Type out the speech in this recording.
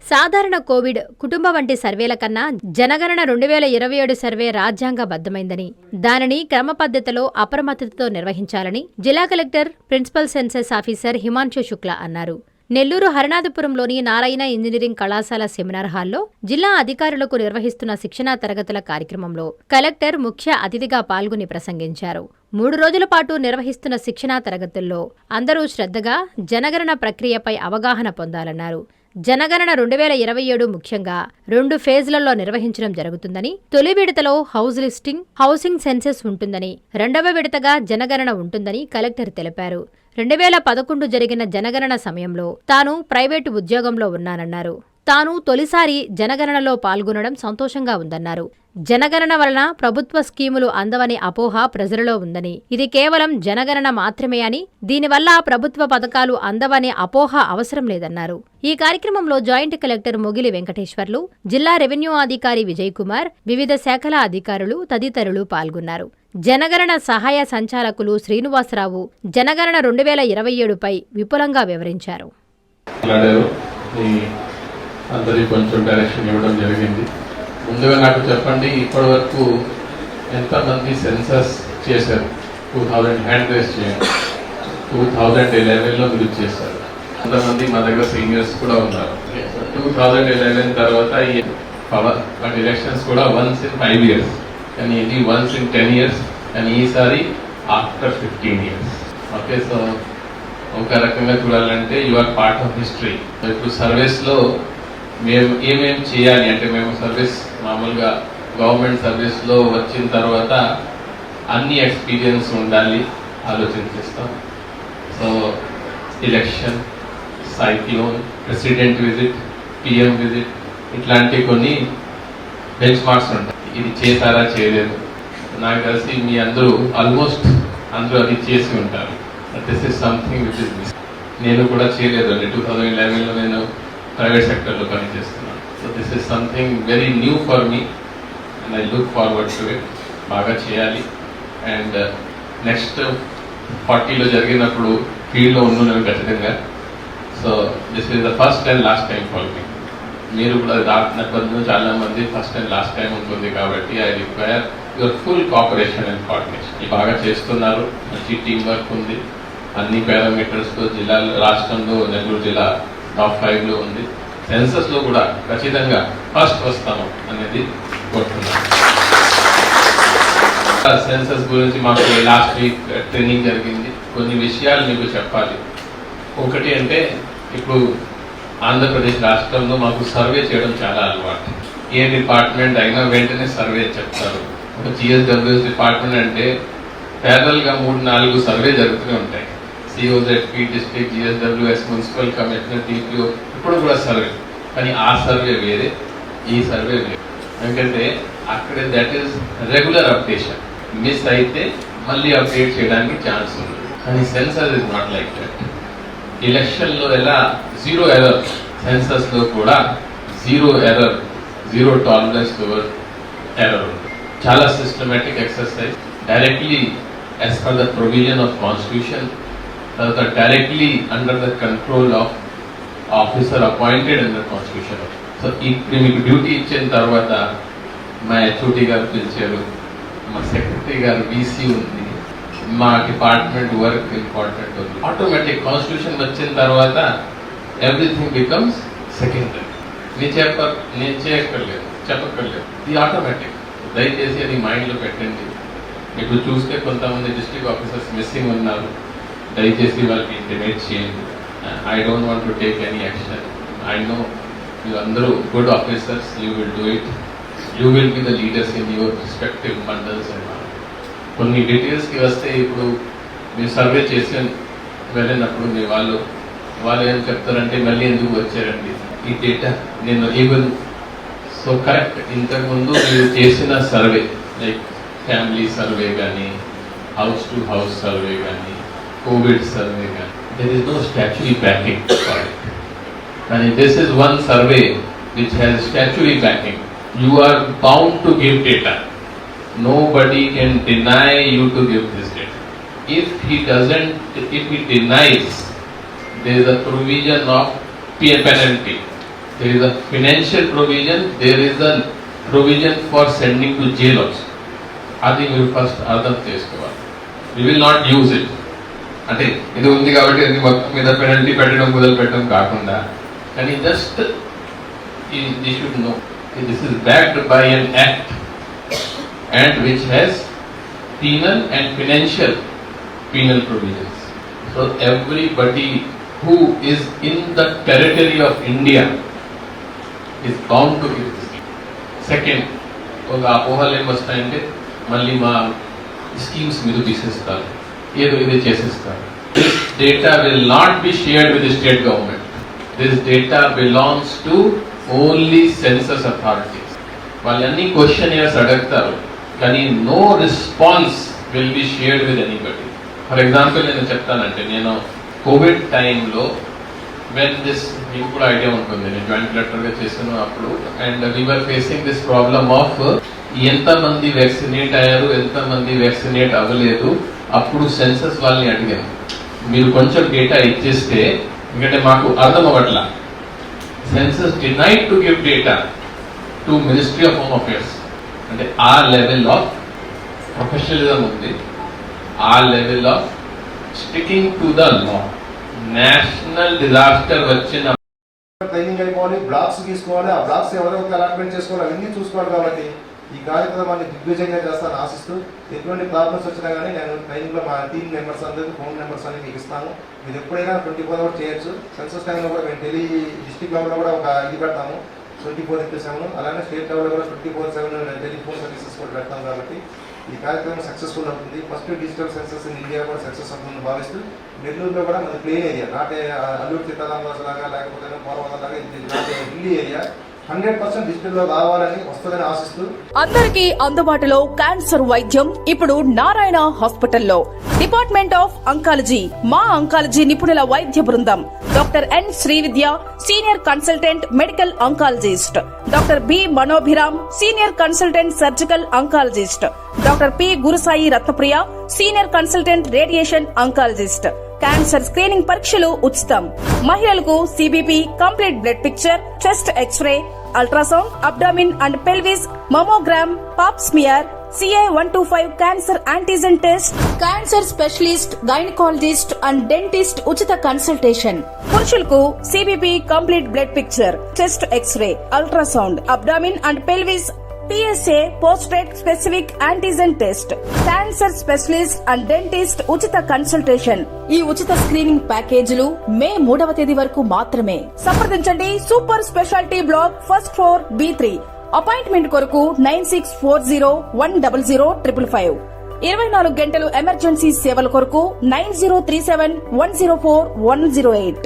సాధారణ కోవిడ్, కుటుంబ వంటి సర్వేల కన్నా జనగణన 2027 సర్వే రాజ్యాంగబద్ధమైందని, దానిని క్రమపద్ధతిలో అప్రమత్తతతో నిర్వహించాలని జిల్లా collector, principal census officer Himanshu Shukla అన్నారు. నెల్లూరు హరినాథపురంలోని నారాయణ ఇంజనీరింగ్ కళాశాల సెమినార్ హాల్లో జిల్లా అధికారులకు నిర్వహిస్తున్న శిక్షణా తరగతుల కార్యక్రమంలో కలెక్టర్ ముఖ్య అతిథిగా పాల్గొని ప్రసంగించారు. 3 రోజుల పాటు నిర్వహిస్తున్న శిక్షణా తరగతుల్లో అందరూ శ్రద్ధగా జనగణన ప్రక్రియపై అవగాహన పొందాలన్నారు. జనగణన 2027 ముఖ్యంగా 2 ఫేజ్లలో నిర్వహించడం జరుగుతుందని, తొలి విడతలో హౌస్ లిస్టింగ్, హౌసింగ్ సెన్సెస్ ఉంటుందని, 2వ విడతగా జనగణన ఉంటుందని కలెక్టర్ తెలిపారు. 2011 జరిగిన జనగణన సమయంలో తాను ప్రైవేటు ఉద్యోగంలో ఉన్నానన్నారు. తాను తొలిసారి జనగణనలో పాల్గొనడం సంతోషంగా ఉందన్నారు. జనగణన వలన ప్రభుత్వ స్కీములు అందవనే అపోహ ప్రజలలో ఉందని, ఇది కేవలం జనగణన మాత్రమే అని, దీనివల్ల ప్రభుత్వ పథకాలు అందవనే అపోహ అవసరం లేదన్నారు. ఈ కార్యక్రమంలో జాయింట్ కలెక్టర్ మొగిలి వెంకటేశ్వర్లు, జిల్లా రెవెన్యూ అధికారి విజయ్ కుమార్, వివిధ శాఖల అధికారులు తదితరులు పాల్గొన్నారు. జనగణన సహాయ సంచాలకులు శ్రీనివాసరావు జనగణన 2027పై విపులంగా వివరించారు. అందరికి కొంచెం డైరెక్షన్ ఇవ్వడం జరిగింది. ముందుగా నాకు చెప్పండి, ఇప్పటి వరకు ఎంతమంది సెన్సస్ చేశారు? 2000 హ్యాండ్ రేస్ చేయండి. 2011లో మీరు చేశారు. కొంతమంది మా దగ్గర సీనియర్స్ కూడా ఉన్నారు. 2011 తర్వాత ఈ పవర్ ఎలక్షన్స్ కూడా వన్స్ ఇన్ 5 years, కానీ ఇది వన్స్ ఇన్ 10 years, కానీ ఈసారి ఆఫ్టర్ 15 years. ఓకే, సో ఒక రకంగా చూడాలంటే you are part of history. ఇప్పుడు సర్వీస్లో మేము ఏమేమి చేయాలి అంటే, మేము సర్వీస్ మామూలుగా గవర్నమెంట్ సర్వీస్లో వచ్చిన తర్వాత అన్ని ఎక్స్పీరియన్స్ ఉండాలి ఆలోచించేస్తాం. So election, cyclone, president visit, PM visit, ఇట్లాంటి కొన్ని బెంచ్ మార్క్స్ ఉంటాయి. ఇది చేశారా చేయలేదు, నాకు తెలిసి మీ అందరూ ఆల్మోస్ట్ అందరూ అది చేసి ఉంటారు. This is something which is miss. నేను కూడా చేయలేదు అండి. 2011లో నేను ప్రైవేట్ సెక్టర్లో పనిచేస్తున్నాను. So this is something very new for me and I look forward to it. బాగా చేయాలి. అండ్ నెక్స్ట్ 40లో జరిగినప్పుడు ఫీల్డ్లో ఉన్నాను ఖచ్చితంగా. So this is the first and last time for me. మీరు కూడా దాటినప్పుడు చాలా మంది ఫస్ట్ అండ్ లాస్ట్ టైం ఉంటుంది కాబట్టి I require your full cooperation and coordination. బాగా చేస్తున్నారు, మంచి టీం వర్క్ ఉంది. అన్ని పారామీటర్స్తో జిల్లా, రాష్ట్రంలో నెల్లూరు జిల్లా టాప్ 5లో ఉంది. సెన్సస్లో కూడా ఖచ్చితంగా ఫస్ట్ వస్తాము అనేది కోరుతున్నాను. సెన్సస్ గురించి మాకు లాస్ట్ వీక్ ట్రైనింగ్ జరిగింది. కొన్ని విషయాలు మీకు చెప్పాలి. ఒకటి అంటే, ఇప్పుడు ఆంధ్రప్రదేశ్ రాష్ట్రంలో మాకు సర్వే చేయడం చాలా అలవాటు. ఏ డిపార్ట్మెంట్ అయినా వెంటనే సర్వే చెప్తారు. ఒక జిఎస్డబ్ల్యూఎస్ డిపార్ట్మెంట్ అంటే ప్యారల్గా 3-4 సర్వే జరుగుతూనే ఉంటాయి. COZP, district, GSWS, municipal commissioner, TPO, ఇప్పుడు కూడా సర్వే. కానీ ఆ సర్వే వేరే, ఈ సర్వే వేరే. ఎందుకంటే అక్కడ that is regular updation. Miss అయితే మళ్ళీ అప్డేట్ చేయడానికి ఛాన్స్ ఉంది. కానీ census is not like that. ఎలక్షన్లో ఎలా 0 ఎర్రర్, సెన్సస్లో కూడా 0 ఎర్రర్, 0 టాలరెన్స్ టువర్డ్ ఎర్రర్ ఉంది. చాలా systematic exercise, directly as per the provision of constitution, తర్వాత directly under the control of officer appointed under constitution. So ఇప్పుడు మీకు డ్యూటీ ఇచ్చిన తర్వాత మా హెచ్ఓడి గారు పిలిచారు, మా సెక్రటరీ గారు బీసీ ఉంది, మా డిపార్ట్మెంట్ వర్క్ ఇంపార్టెంట్ ఉంది. ఆటోమేటిక్ కాన్స్టిట్యూషన్ వచ్చిన తర్వాత ఎవ్రీథింగ్ బికమ్స్ సెకండరీ. నేను చేయక్కర్లేదు, చెప్పక్కర్లేదు, ఇది ఆటోమేటిక్. దయచేసి అది మైండ్లో పెట్టండి. ఇప్పుడు చూస్తే కొంతమంది డిస్ట్రిక్ట్ ఆఫీసర్స్ మిస్సింగ్ ఉన్నారు. దయచేసి వాళ్ళకి ఇంటిమేట్ చేయండి. I don't want to take any action. I know you అందరూ good officers, you will do it. You will be the leaders in your respective mandals and కొన్ని డీటెయిల్స్కి వస్తే, ఇప్పుడు మీరు సర్వే చేసి వెళ్ళినప్పుడు మీ వాళ్ళు ఏం చెప్తారంటే, మళ్ళీ ఎందుకు వచ్చారండి ఈ డేటా? నేను ఈవెన్ సో కరెక్ట్ ఇంతకుముందు మీరు చేసిన సర్వే, లైక్ ఫ్యామిలీ సర్వే కానీ, హౌస్ టు హౌస్ సర్వే కానీ, కోవిడ్ సర్వే కానీ, there is no statutory backing for it. And this is one survey which has statutory backing. You are bound to give data. Nobody can deny you to give this data. If he denies, there is a provision of penalty. there is a financial provision, there is a provision for sending to jail also. అది మీరు first అర్థం చేసుకోవాలి. We will not use it. అంటే ఇది ఉంది కాబట్టి ఇది మొత్తం మీద పెనల్టీ పెట్టడం మొదలు పెట్టడం కాకుండా, కానీ just they should know this is backed by an act and which has penal and financial penal provisions. So everybody who is in the territory of India is bound to give this. Second, ఒక అపోహలు ఏం వస్తాయంటే మళ్ళీ మా schemes మీద తీసేస్తారు, ఏదో ఇది చేసేస్తారు. This data will not be shared with the state government. This data belongs to only census authorities. వాళ్ళన్నీ క్వశ్చనర్స్ అడుగుతారు, కానీ no response will be shared with anybody. For example నేను చెప్తానంటే, నేను కోవిడ్ టైంలో వెన్ దిస్, మీకు కూడా ఐడియా ఉంటుంది, నేను జాయింట్ కలెక్టర్గా చేశాను అప్పుడు, and we are facing this problem of ఎంతమంది వ్యాక్సినేట్ అయ్యారు, ఎంతమంది వ్యాక్సినేట్ అవ్వలేదు. అప్పుడు సెన్సస్ వాళ్ళని అడిగాను, మీరు కొంచెం డేటా ఇచ్చేస్తే, ఎందుకంటే మాకు అర్థం అవ్వట్లా. Census denied to give data to ministry of home affairs. అంటే ఆ లెవెల్ ఆఫ్ ప్రొఫెషనలిజం ఉంది, ఆ level of sticking to the law. National disaster వచ్చిన ట్రైనింగ్ అయిపోవాలి, బ్లాక్స్ తీసుకోవాలి, ఆ బ్లాక్స్ ఎవరెవరికి అలాట్మెంట్ చేసుకోవాలి, అవన్నీ చూసుకోవాలి. కాబట్టి ఈ కార్యక్రమాన్ని దిగ్విజయంగా చేస్తాను ఆశిస్తూ, ఎటువంటి ప్రాబ్లమ్స్ వచ్చినా కానీ నేను ట్రైనింగ్లో మా టీమ్ మెంబర్స్ అందరికీ ఫోన్ నెంబర్స్ అన్ని మీకు ఇస్తాను. మీరు ఎప్పుడైనా 24 అవర్స్ చేయొచ్చు. సెన్సస్ టైంలో కూడా మేము డిస్ట్రిక్ట్ లెవెల్లో కూడా ఒక ఇది పెడతాము, 24/7. అలానే స్టేట్ లెవెల్లో కూడా 24/7 టెలిఫోన్ సర్వీసెస్ కూడా పెడతాం. కాబట్టి ఈ కార్యక్రమం సక్సెస్ఫుల్ అవుతుంది. First digital census in India కూడా సక్సెస్ అవుతుందని భావిస్తూ, నెల్లూరులో కూడా మన ప్లేన్ ఏరియా, నాటే అల్లూరు సీతారామరాజు లాగా లేకపోతే పూర్వవరం లాగా ఇది నాటే ఢిల్లీ ఏరియా 100% డిజిటల్ లో రావాలని వస్తుందని ఆశిస్తూ, అందరికీ అందుబాటులో క్యాన్సర్ వైద్యం ఇప్పుడు నారాయణ హాస్పిటల్లో. డిపార్ట్మెంట్ ఆఫ్ అంకాలజీ, మా అంకాలజీ నిపుణుల వైద్య బృందం. Doctor N Srividya, senior consultant medical oncologist. Doctor B Manobhiram, senior consultant surgical oncologist. Doctor P Gurusai Ratnapriya, senior consultant radiation oncologist. Cancer screening పరీక్షలు ఉచితం. మహిళలకు CBP, complete blood picture, chest x ray, ultrasound, abdomen and pelvis, mammogram, pap smear, CA-125 cancer antigen test, cancer specialist, gynaecologist and dentist ఉచిత consultation. పురుషులకు CBP, complete blood picture, chest x ray, ultrasound, abdomen and pelvis, PSA పోస్ట్రేట్ specific antigen test, cancer specialist and dentist ఉచిత consultation. ఈ ఉచిత screening ప్యాకేజీలు మే 3వ తేదీ వరకు మాత్రమే. సంప్రదించండి super speciality block, first floor, B3. Appointment కొరకు 9640100555. 24 గంటలు ఎమర్జెన్సీ సేవల కొరకు 9037104108.